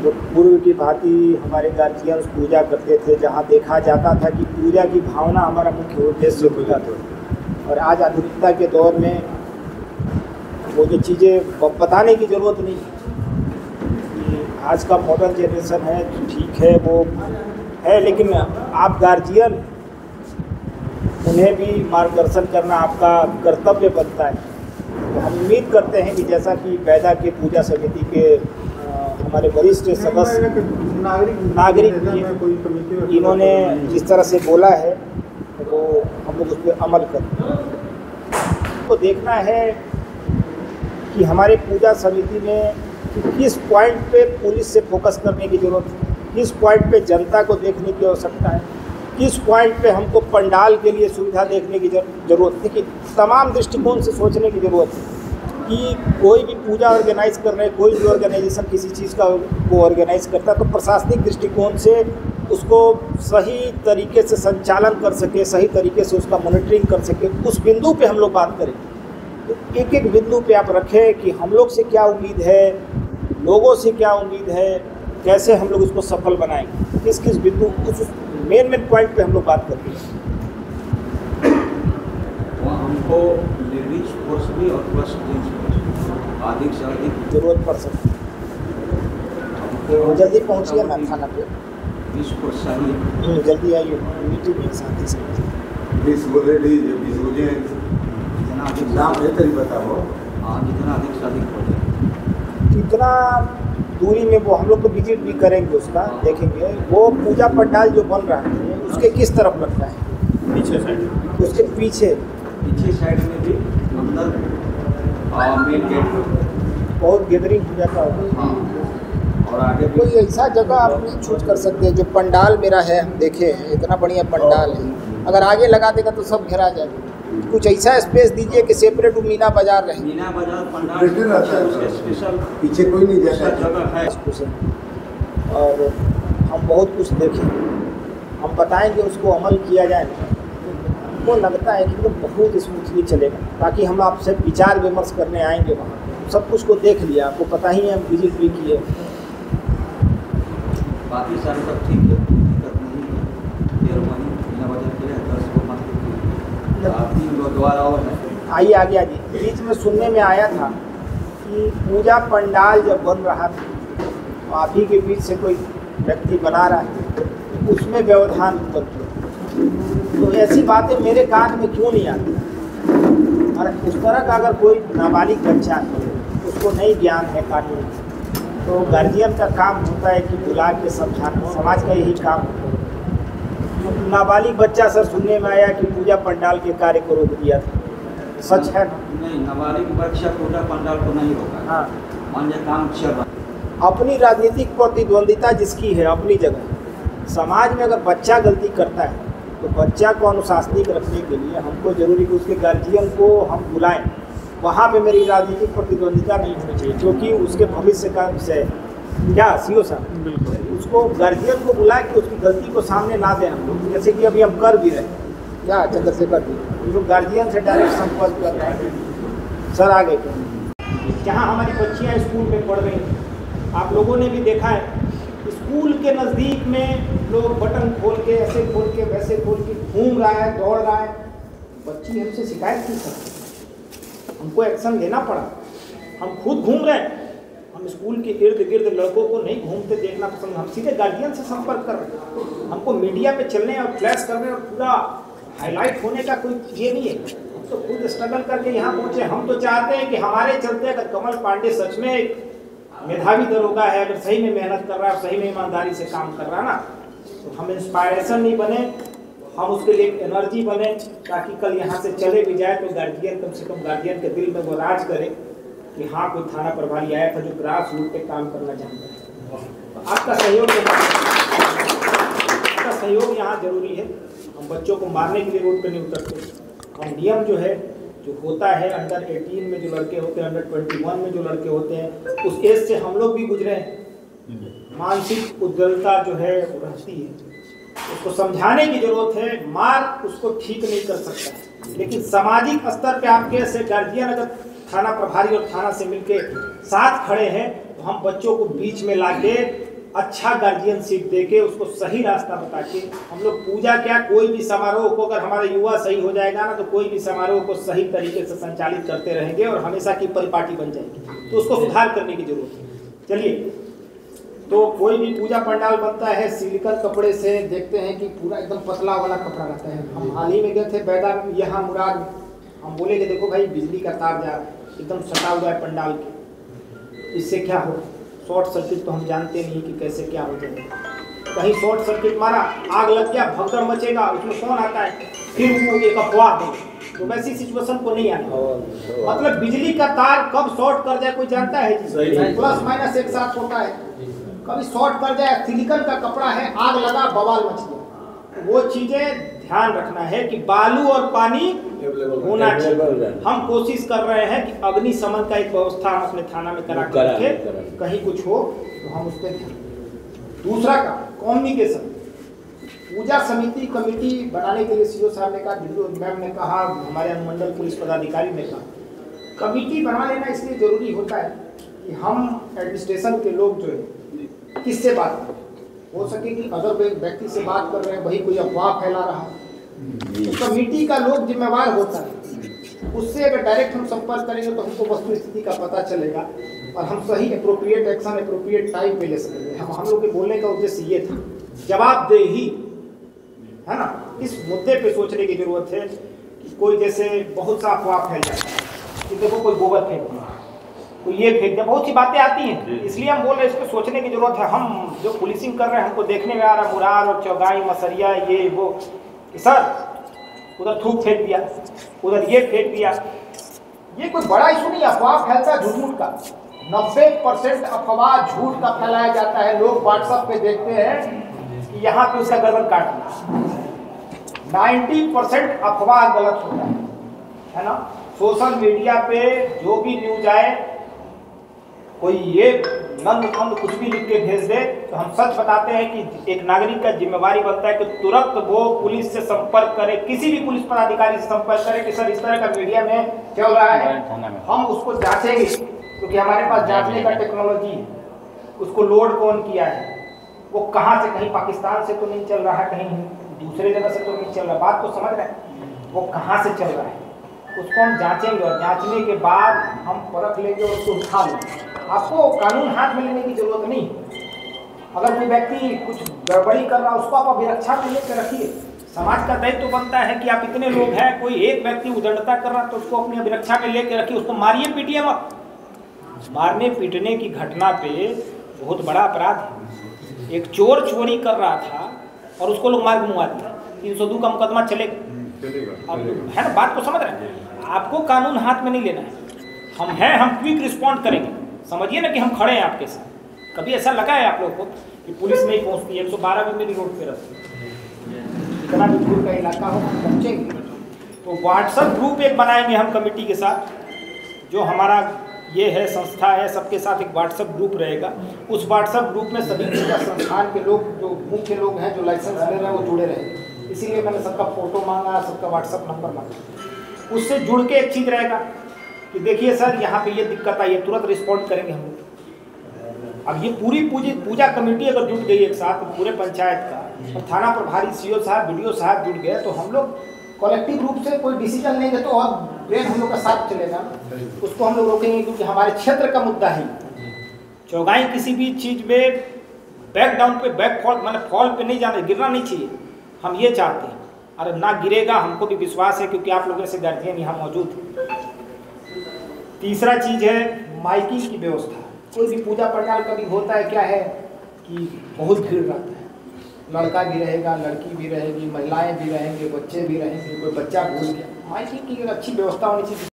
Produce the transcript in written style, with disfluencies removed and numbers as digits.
पूर्व की भांति हमारे गार्जियंस पूजा करते थे, जहाँ देखा जाता था कि पूजा की भावना हमारा मुख्य उद्देश्य होता था। और आज आधुनिकता के दौर में वो जो चीज़ें बताने की ज़रूरत नहीं कि आज का मॉडर्न जनरेशन है, ठीक है वो है, लेकिन आप गार्जियन उन्हें भी मार्गदर्शन करना आपका कर्तव्य बनता है। तो हम उम्मीद करते हैं कि जैसा कि बैदा के पूजा समिति के हमारे वरिष्ठ सदस्य नागरिक इन्होंने जिस तरह से बोला है वो हम लोग उस पर अमल करें। तो देखना है कि हमारे पूजा समिति में किस पॉइंट पे पुलिस से फोकस करने की ज़रूरत है, किस पॉइंट पे जनता को देखने की आवश्यकता है, किस पॉइंट पे हमको पंडाल के लिए सुविधा देखने की ज़रूरत है, कि तमाम दृष्टिकोण से सोचने की ज़रूरत है कि कोई भी पूजा ऑर्गेनाइज कर रहे, कोई भी ऑर्गेनाइजेशन किसी चीज़ का वो ऑर्गेनाइज करता है तो प्रशासनिक दृष्टिकोण से उसको सही तरीके से संचालन कर सके, सही तरीके से उसका मॉनिटरिंग कर सके, उस बिंदु पे हम लोग बात करें। तो एक एक बिंदु पे आप रखें कि हम लोग से क्या उम्मीद है, लोगों से क्या उम्मीद है, कैसे हम लोग उसको सफल बनाएंगे, किस किस बिंदु उस मेन पॉइंट पे हम लोग बात करते हैं। हमको लेडीज फोर्स भी और प्लस अधिक से अधिक जरूरत पड़ सकती है। जल्दी पहुँचिए ना थाना पे, 20 फोर्स चाहिए। जल्दी आइए, मीटिंग में साथ ही से 20 हो जाए, जितना अधिक नाम बेहतर बताओ। हाँ, जितना अधिक से अधिक हो जाए। कितना दूरी में वो हम लोग तो विजिट भी करेंगे, उसका देखेंगे। वो पूजा पंडाल जो बन रहा है उसके किस तरफ लगता है? पीछे साइड, उसके पीछे साइड में भी अंदर मेन गेट बहुत गैदरिंग हो जाता होगा। हाँ, और आगे भी कोई ऐसा जगह आप नहीं चूज कर सकते हैं जो पंडाल मेरा है, हम देखे हैं इतना बढ़िया पंडाल है, अगर आगे लगा देगा तो सब घेरा जाएगा। कुछ ऐसा स्पेस दीजिए कि सेपरेट मीना बाजार रहे। मीना बाजार पंडाल उसके स्पेशल पीछे कोई नहीं जाता जगह है। और हम बहुत कुछ देखें, हम बताएंगे, उसको अमल किया जाए। हमको लगता है कि तो बहुत स्मूथली चलेगा, ताकि हम आपसे विचार विमर्श करने आएंगे वहाँ। सब कुछ को देख लिया, आपको पता ही है, हम विजिट भी किए। बाकी सारे सब ठीक है, दिक्कत नहीं है। देर वहीं मीना बाजार के लिए 10 को मत 3 द्वारा और है। आइए आगे आइए। बीच में सुनने में आया था कि पूजा पंडाल जब बन रहा था तो आप ही के बीच से कोई व्यक्ति बना रहा है, उसमें व्यवधान उत्पन्न किया। तो ऐसी बातें मेरे कान में क्यों नहीं आती? और उस तरह का अगर कोई नाबालिग बच्चा है, उसको नहीं ज्ञान है कानून, तो गार्जियन का काम होता है कि बुला के समझाना, समाज का यही काम है। नाबालिग बच्चा सर सुनने में आया कि पूजा पंडाल के कार्य को रोक दिया था, सच है ना? नहीं, नाबालिग बच्चा पूजा पंडाल को नहीं रोका। हाँ, मान लिया काम चल रहा। अपनी राजनीतिक प्रतिद्वंदिता जिसकी है अपनी जगह, समाज में अगर बच्चा गलती करता है तो बच्चा को अनुशासनिक रखने के लिए हमको जरूरी कि उसके गार्जियन को हम बुलाएं। वहाँ पे मेरी राजनीतिक प्रतिद्वंदिता नहीं होनी चाहिए, क्योंकि उसके भविष्य का विषय क्या सीओ साहब, बिल्कुल उसको गार्जियन को बुला के उसकी गलती को सामने ला दें हम लोग, जैसे कि अभी हम कर भी रहे क्या चंद्रशेखर जी जो गार्जियन से डायरेक्ट संपर्क कर रहे हैं। सर आगे जहाँ हमारी बच्चियाँ स्कूल में पढ़ रही हैं, आप लोगों ने भी देखा है स्कूल के नज़दीक में लोग बटन खोल के, ऐसे खोल के, वैसे खोल के घूम रहा है, दौड़ रहा है। बच्ची हमसे शिकायत की सकती, हमको एक्शन लेना पड़ा। हम खुद घूम रहे हैं, हम स्कूल के इर्द गिर्द लड़कों को नहीं घूमते देखना पसंद, हम सीधे गार्जियन से संपर्क कर रहे हैं। हमको मीडिया पे चलने और फ्लैश करने और पूरा हाईलाइट होने का कोई ये नहीं है। हम तो खुद स्ट्रगल करके यहाँ पहुँचे। हम तो चाहते हैं कि हमारे चलते अगर कमल पांडे सच में एक मेधावी दरोगा है, अगर सही में मेहनत कर रहा है, सही में ईमानदारी से काम कर रहा है ना, तो हम इंस्पायरेशन नहीं बने, हम उसके लिए एक एनर्जी बने, ताकि कल यहाँ से चले भी जाए तो गार्जियन कम से कम गार्जियन के दिल में वो राज करे कि हाँ कोई थाना प्रभारी आया था जो ग्रास रूट पे काम करना जानता है। तो आपका सहयोग यहाँ जरूरी है। हम बच्चों को मारने के लिए रोड पे नहीं उतरते। हम नियम जो है जो होता है अंडर 18 में जो लड़के होते हैं, अंडर 21 में जो लड़के होते हैं, उस एज से हम लोग भी गुजरे हैं। मानसिक उज्ज्वलता जो है वो रहती है, उसको समझाने की जरूरत है। मार उसको ठीक नहीं कर सकता, लेकिन सामाजिक स्तर पे आपके ऐसे गार्जियन अगर थाना प्रभारी और थाना से मिलके साथ खड़े हैं तो हम बच्चों को बीच में लाके अच्छा गार्जियनशिप देके उसको सही रास्ता बता के हम लोग पूजा क्या कोई भी समारोह को अगर हमारा युवा सही हो जाएगा ना तो कोई भी समारोह को सही तरीके से संचालित करते रहेंगे और हमेशा की परिपाटी बन जाएगी, तो उसको सुधार करने की जरूरत है। चलिए, तो कोई भी पूजा पंडाल बनता है सिलिकन कपड़े से, देखते हैं कि पूरा एकदम पतला वाला कपड़ा रहता है। हम हाल ही में गए थे बैदा यहाँ मुराद, हम बोले कि देखो भाई बिजली का तार जा रहा है, एकदम सटा हुआ है पंडाल के, इससे क्या हो, शॉर्ट सर्किट तो हम जानते नहीं कि कैसे क्या हो जाएगा, कहीं शॉर्ट सर्किट मारा आग लग गया भगदड़ मचेगा, उसमें कौन आता है, फिर वो एक अफवाह दे, तो वैसी सिचुएशन को नहीं आना। मतलब बिजली का तार कब शॉर्ट कर जाए कोई जानता है जी? प्लस माइनस एक साथ होता है, कभी शॉर्ट कर जाए, सिलिकन का कपड़ा है, आग लगा बवाल मच गया। वो चीजें ध्यान रखना है कि बालू और पानी होना चाहिए। हम कोशिश कर रहे हैं कि अग्निशमन का एक व्यवस्था हम अपने थाना में करा करके कहीं कुछ हो तो हम उस पर ध्यान। दूसरा का कम्युनिकेशन, पूजा समिति कमेटी बनाने के लिए सीओ साहब ने कहा, डीओ मैम ने कहा, हमारे अनुमंडल पुलिस पदाधिकारी ने कहा, कमेटी बना लेना इसलिए जरूरी होता है कि हम एडमिनिस्ट्रेशन के लोग जो है किससे बात करें, हो सके कि अगर व्यक्ति से बात कर रहे हैं वही कोई अफवाह फैला रहा है, तो कमेटी का लोग जिम्मेवार होता है, उससे अगर डायरेक्ट हम संपर्क करेंगे तो हमको वस्तु स्थिति का पता चलेगा और हम सही अप्रोप्रिएट एक्शन अप्रोप्रिएट टाइम पे ले सकेंगे। हम लोग के बोलने का उद्देश्य ये था, जवाबदेही है ना, इस मुद्दे पे सोचने की जरूरत है कि कोई जैसे बहुत सा अफवाह फैल जाता है कि देखो कोई गोबर फेंक दिया, कोई ये फेंक दिया, बहुत सी बातें आती हैं, इसलिए हम बोल रहे हैं इस पर सोचने की जरूरत है। हम जो पुलिसिंग कर रहे हैं हमको देखने में आ रहा है मुरार और चौगाई मसरिया ये वो, सर उधर थूक फेंक दिया, उधर ये फेंक दिया, ये कोई बड़ा इशू नहीं, अफवाह फैलता है झूठ का। 90% अफवाह झूठ का फैलाया जाता है, लोग व्हाट्सएप पे देखते हैं कि यहाँ पे उसका गर्दन काट दिया, 90% अफवाह गलत होता है ना। सोशल मीडिया पे जो भी न्यूज आए, कोई ये नंद फंद कुछ भी लिख के भेज दे तो हम सच बताते हैं कि एक नागरिक का जिम्मेवारी बनता है कि तुरंत वो पुलिस से संपर्क करे, किसी भी पुलिस पदाधिकारी से संपर्क करे कि सर इस तरह का मीडिया में चल रहा है, हम उसको जांचेंगे क्योंकि हमारे पास जांचने का टेक्नोलॉजी है, उसको लोड कौन किया है, वो कहाँ से, कहीं पाकिस्तान से तो नहीं चल रहा है, कहीं दूसरे जगह से तो नहीं चल रहा, बात तो समझ रहे हैं, वो कहाँ से चल रहा है उसको हम जांचेंगे और जांचने के बाद हम परख लेंगे और उसको उठा लेंगे। आपको कानून हाथ में लेने की जरूरत नहीं, अगर कोई व्यक्ति कुछ गड़बड़ी कर रहा है उसको आप अभिरक्षा में लेकर रखिए। समाज का दायित्व तो बनता है कि आप इतने लोग हैं, कोई एक व्यक्ति उदंडता कर रहा है तो उसको अपनी अभिरक्षा में लेकर रखिए, उसको मारिए पीटिए मत। मारने पीटने की घटना पे बहुत बड़ा अपराध है। एक चोर चोरी कर रहा था और उसको लोग मार के मुआ दिया, 302 का मुकदमा चलेगा, आप है ना, बात को समझ रहे हैं। आपको कानून हाथ में नहीं लेना है, हम हैं, हम क्विक रिस्पॉन्ड करेंगे, समझिए ना कि हम खड़े हैं आपके साथ। कभी ऐसा लगा है आप लोग को कि पुलिस नहीं पहुंचती, 112 भी मेरी रोड पे रहती है, इतना भी दूर का इलाका हो हम पहुँचेंगे। तो व्हाट्सएप ग्रुप एक बनाएंगे हम कमेटी के साथ, जो हमारा ये है संस्था है, सबके साथ एक व्हाट्सएप ग्रुप रहेगा। उस व्हाट्सएप ग्रुप में सभी पूजा संस्थान के लोग, जो मुख्य लोग हैं, जो लाइसेंस ले रहे हैं, वो जुड़े रहेंगे। इसीलिए मैंने सबका फोटो मांगा, सबका व्हाट्सएप नंबर मांगा। उससे जुड़ के एक चीज़ रहेगा कि देखिए सर यहाँ पे ये दिक्कत आई है, तुरंत रिस्पॉन्ड करेंगे हम लोग। अब ये पूरी पूजा कमेटी अगर जुट गई एक साथ, पूरे पंचायत का, और थाना प्रभारी सीओ साहब बीडीओ साहब जुट गए, तो हम लोग कलेक्टिव रूप से कोई डिसीजन लेंगे तो और ब्रेन हम लोग का साथ चलेगा, उसको हम लोग रोकेंगे, क्योंकि हमारे क्षेत्र का मुद्दा है। चौगाई किसी भी चीज़ में बैक डाउन पे, बैक फॉल मतलब फॉल पे नहीं जाना, गिरना नहीं चाहिए, हम ये चाहते हैं। अरे ना गिरेगा, हमको भी विश्वास है क्योंकि आप लोगों से गार्जियन यहाँ मौजूद हैं। तीसरा चीज़ है माइकिंग की व्यवस्था। कोई भी पूजा पंडाल कभी होता है क्या है कि बहुत भीड़ रहता है, लड़का भी रहेगा, लड़की भी रहेगी, महिलाएं भी रहेंगे, बच्चे भी रहेंगे, कोई बच्चा भूल गया, माइकिंग की अच्छी व्यवस्था होनी चाहिए।